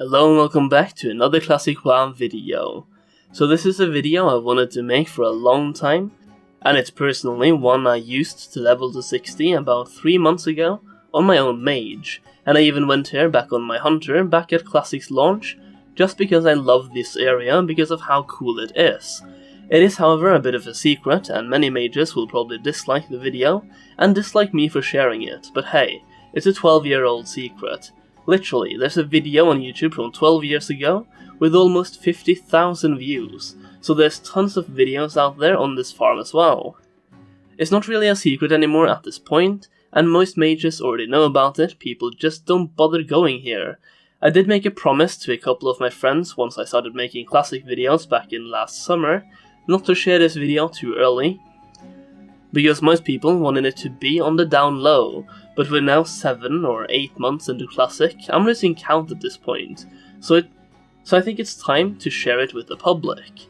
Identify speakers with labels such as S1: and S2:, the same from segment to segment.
S1: Hello and welcome back to another Classic WoW video. So this is a video I wanted to make for a long time, and it's personally one I used to level to 60 about 3 months ago on my own Mage, and I even went here back on my Hunter back at Classic's launch, just because I love this area because of how cool it is. It is however a bit of a secret, and many mages will probably dislike the video, and dislike me for sharing it, but hey, it's a 12-year-old secret. Literally, there's a video on YouTube from 12 years ago with almost 50,000 views, so there's tons of videos out there on this farm as well. It's not really a secret anymore at this point, and most mages already know about it, people just don't bother going here. I did make a promise to a couple of my friends once I started making classic videos back in last summer, not to share this video too early, because most people wanted it to be on the down low, but we're now 7 or 8 months into Classic. I'm losing count at this point, so I think it's time to share it with the public.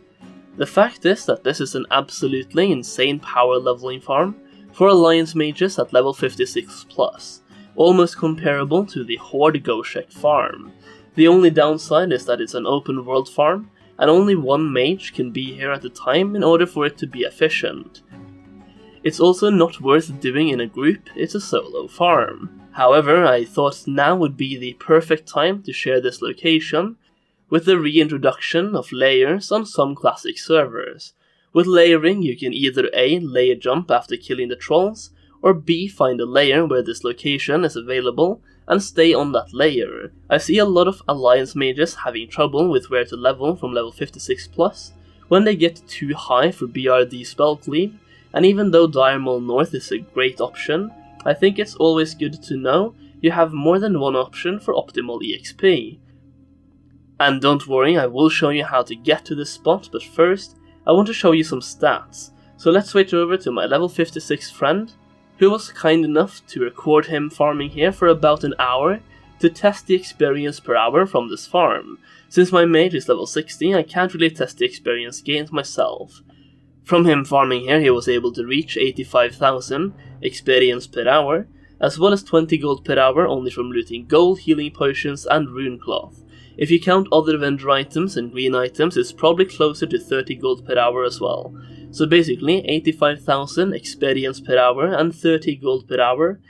S1: The fact is that this is an absolutely insane power leveling farm for Alliance mages at level 56+, almost comparable to the Horde Goshek farm. The only downside is that it's an open world farm, and only one mage can be here at a time in order for it to be efficient. It's also not worth doing in a group, it's a solo farm. However, I thought now would be the perfect time to share this location with the reintroduction of layers on some classic servers. With layering, you can either A. layer jump after killing the trolls, or B. find a layer where this location is available and stay on that layer. I see a lot of Alliance mages having trouble with where to level from level 56+ when they get too high for BRD spell cleave. And even though Dire Maul North is a great option, I think it's always good to know you have more than one option for optimal EXP. And don't worry, I will show you how to get to this spot, but first, I want to show you some stats. So let's switch over to my level 56 friend, who was kind enough to record him farming here for about an hour to test the experience per hour from this farm. Since my mage is level 60, I can't really test the experience gains myself. From him farming here, he was able to reach 85,000 experience per hour, as well as 20 gold per hour only from looting gold, healing potions and rune cloth. If you count other vendor items and green items, it's probably closer to 30 gold per hour as well. So basically 85,000 experience per hour and 30 gold per hour.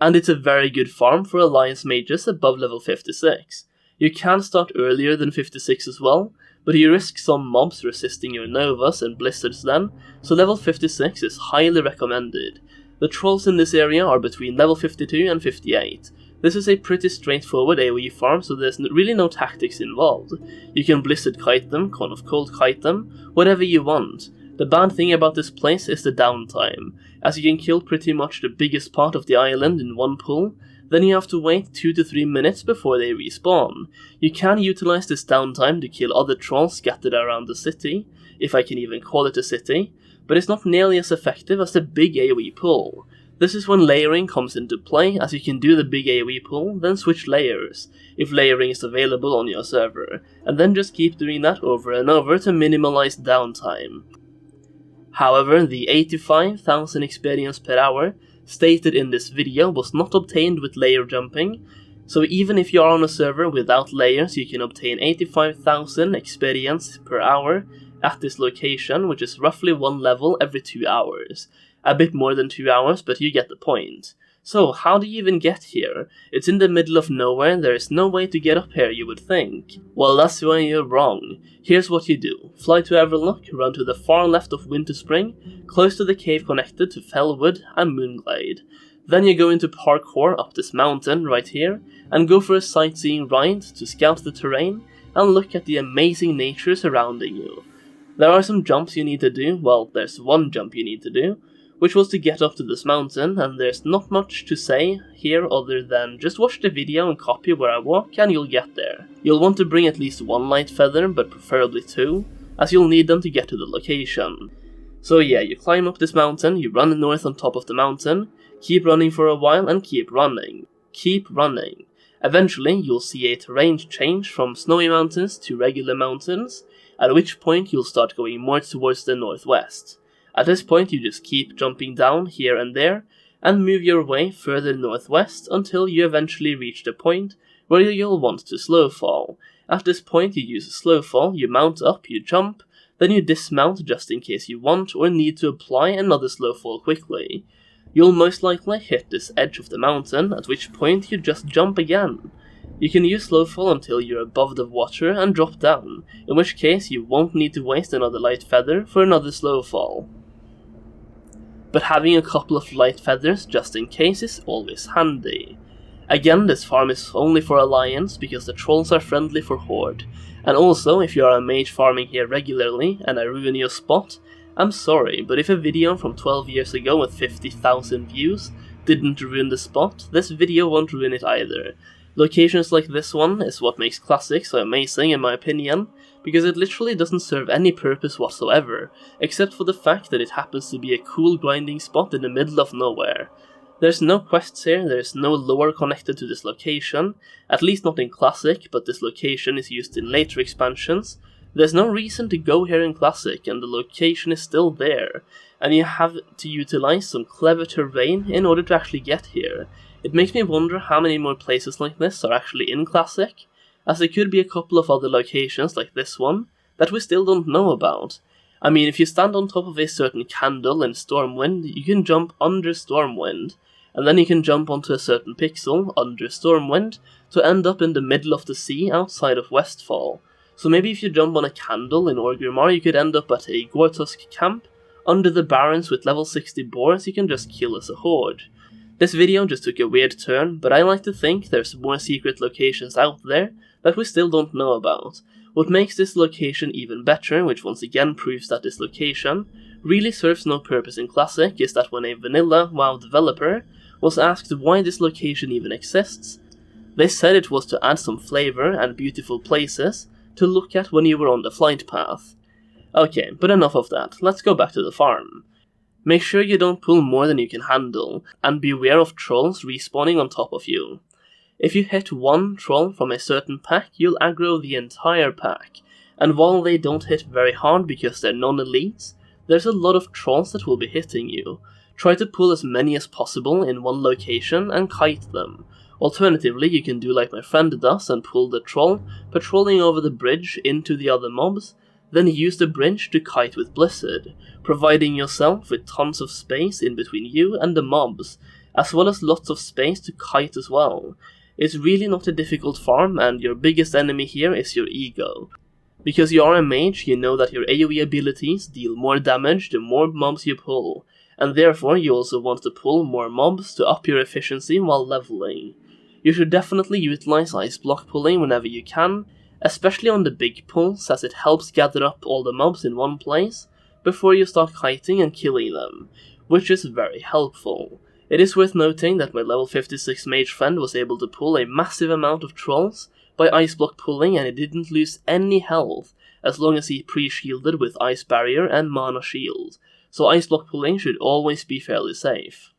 S1: And it's a very good farm for Alliance mages above level 56. You can start earlier than 56 as well, but you risk some mobs resisting your Novas and Blizzards then, so level 56 is highly recommended. The trolls in this area are between level 52 and 58. This is a pretty straightforward AoE farm, so there's really no tactics involved. You can Blizzard kite them, Cold kite them, whatever you want. The bad thing about this place is the downtime, as you can kill pretty much the biggest part of the island in one pull, then you have to wait 2 to 3 minutes before they respawn. You can utilize this downtime to kill other trolls scattered around the city, if I can even call it a city, but it's not nearly as effective as the big AoE pull. This is when layering comes into play, as you can do the big AoE pull, then switch layers, if layering is available on your server, and then just keep doing that over and over to minimize downtime. However, the 85,000 experience per hour stated in this video was not obtained with layer jumping, so even if you are on a server without layers, you can obtain 85,000 experience per hour at this location, which is roughly 1 level every 2 hours. A bit more than 2 hours, but you get the point. So, how do you even get here? It's in the middle of nowhere, there is no way to get up here, you would think. Well, that's where you're wrong. Here's what you do. Fly to Everlock, run to the far left of Winterspring, close to the cave connected to Fellwood and Moonglade. Then you go into parkour up this mountain right here, and go for a sightseeing ride to scout the terrain and look at the amazing nature surrounding you. There are some jumps you need to do, well, there's one jump you need to do, which was to get up to this mountain, and there's not much to say here other than just watch the video and copy where I walk and you'll get there. You'll want to bring at least 1 light feather, but preferably 2, as you'll need them to get to the location. So yeah, you climb up this mountain, you run north on top of the mountain, keep running for a while and keep running. Keep running. Eventually you'll see a terrain change from snowy mountains to regular mountains, at which point you'll start going more towards the northwest. At this point you just keep jumping down here and there, and move your way further northwest until you eventually reach the point where you'll want to slow fall. At this point you use a slow fall, you mount up, you jump, then you dismount just in case you want or need to apply another slow fall quickly. You'll most likely hit this edge of the mountain, at which point you just jump again. You can use slow fall until you're above the water and drop down, in which case you won't need to waste another light feather for another slow fall. But having a couple of light feathers just in case is always handy. Again, this farm is only for Alliance because the trolls are friendly for Horde, and also if you are a mage farming here regularly and I ruin your spot, I'm sorry, but if a video from 12 years ago with 50,000 views didn't ruin the spot, this video won't ruin it either. Locations like this one is what makes Classic so amazing in my opinion, because it literally doesn't serve any purpose whatsoever, except for the fact that it happens to be a cool grinding spot in the middle of nowhere. There's no quests here, there's no lore connected to this location, at least not in Classic, but this location is used in later expansions. There's no reason to go here in Classic, and the location is still there, and you have to utilize some clever terrain in order to actually get here. It makes me wonder how many more places like this are actually in Classic, as there could be a couple of other locations like this one that we still don't know about. I mean, if you stand on top of a certain candle in Stormwind, you can jump under Stormwind, and then you can jump onto a certain pixel under Stormwind to end up in the middle of the sea outside of Westfall. So maybe if you jump on a candle in Orgrimmar, you could end up at a Gortusk camp under the Barrens with level 60 boars you can just kill as a horde. This video just took a weird turn, but I like to think there's more secret locations out there that we still don't know about. What makes this location even better, which once again proves that this location really serves no purpose in Classic, is that when a vanilla WoW developer was asked why this location even exists, they said it was to add some flavor and beautiful places to look at when you were on the flight path. Okay, but enough of that, let's go back to the farm. Make sure you don't pull more than you can handle, and beware of trolls respawning on top of you. If you hit one troll from a certain pack, you'll aggro the entire pack, and while they don't hit very hard because they're non-elites, there's a lot of trolls that will be hitting you. Try to pull as many as possible in one location and kite them. Alternatively, you can do like my friend does and pull the troll patrolling over the bridge into the other mobs, then use the bridge to kite with Blizzard, providing yourself with tons of space in between you and the mobs, as well as lots of space to kite as well. It's really not a difficult farm, and your biggest enemy here is your ego. Because you are a mage, you know that your AoE abilities deal more damage the more mobs you pull, and therefore you also want to pull more mobs to up your efficiency while leveling. You should definitely utilize ice block pulling whenever you can, especially on the big pulls, as it helps gather up all the mobs in one place before you start kiting and killing them, which is very helpful. It is worth noting that my level 56 mage friend was able to pull a massive amount of trolls by ice block pulling, and he didn't lose any health as long as he pre-shielded with ice barrier and mana shield, so ice block pulling should always be fairly safe.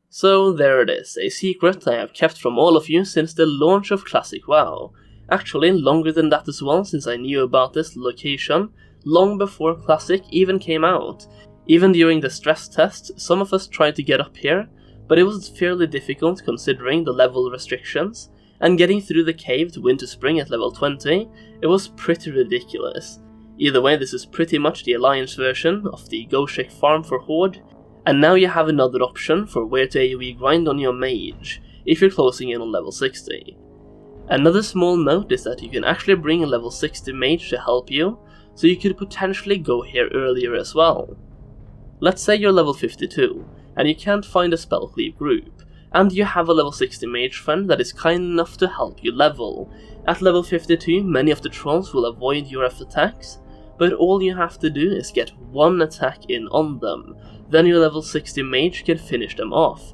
S1: So there it is, a secret I have kept from all of you since the launch of Classic WoW. Actually, longer than that as well, since I knew about this location long before Classic even came out. Even during the stress test, some of us tried to get up here, but it was fairly difficult considering the level restrictions, and getting through the cave to Winter Spring at level 20, it was pretty ridiculous. Either way, this is pretty much the Alliance version of the Goshek farm for Horde, and now you have another option for where to AoE grind on your mage, if you're closing in on level 60. Another small note is that you can actually bring a level 60 mage to help you, so you could potentially go here earlier as well. Let's say you're level 52, and you can't find a Spellcleave group, and you have a level 60 mage friend that is kind enough to help you level. At level 52, many of the trolls will avoid your attacks, but all you have to do is get one attack in on them, then your level 60 mage can finish them off.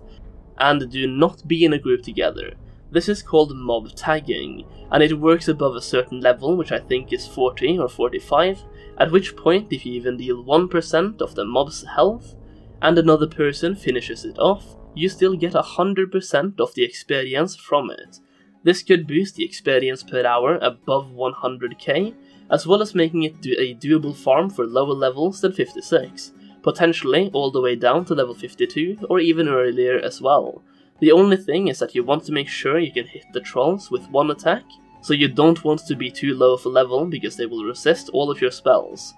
S1: And do not be in a group together. This is called mob tagging, and it works above a certain level, which I think is 40 or 45, at which point if you even deal 1% of the mob's health, and another person finishes it off, you still get 100% of the experience from it. This could boost the experience per hour above 100k, as well as making it a doable farm for lower levels than 56, potentially all the way down to level 52 or even earlier as well. The only thing is that you want to make sure you can hit the trolls with one attack, so you don't want to be too low of a level because they will resist all of your spells.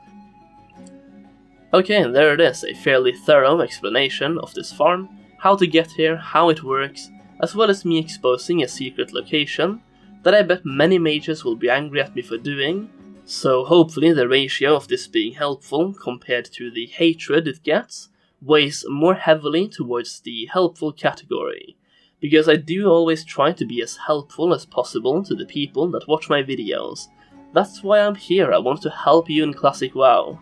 S1: Okay, and there it is, a fairly thorough explanation of this farm, how to get here, how it works, as well as me exposing a secret location that I bet many mages will be angry at me for doing, so hopefully the ratio of this being helpful compared to the hatred it gets weighs more heavily towards the helpful category, because I do always try to be as helpful as possible to the people that watch my videos. That's why I'm here, I want to help you in Classic WoW.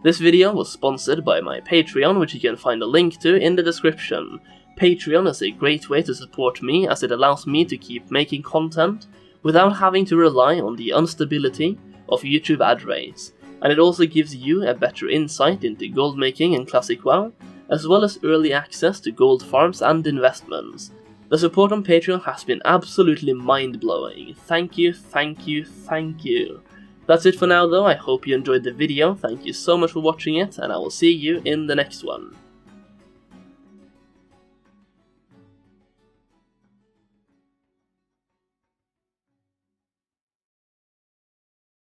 S1: This video was sponsored by my Patreon, which you can find a link to in the description. Patreon is a great way to support me as it allows me to keep making content without having to rely on the instability of YouTube ad rates, and it also gives you a better insight into gold making in Classic WoW, as well as early access to gold farms and investments. The support on Patreon has been absolutely mind-blowing. Thank you, thank you, thank you. That's it for now though, I hope you enjoyed the video, thank you so much for watching it, and I will see you in the next one.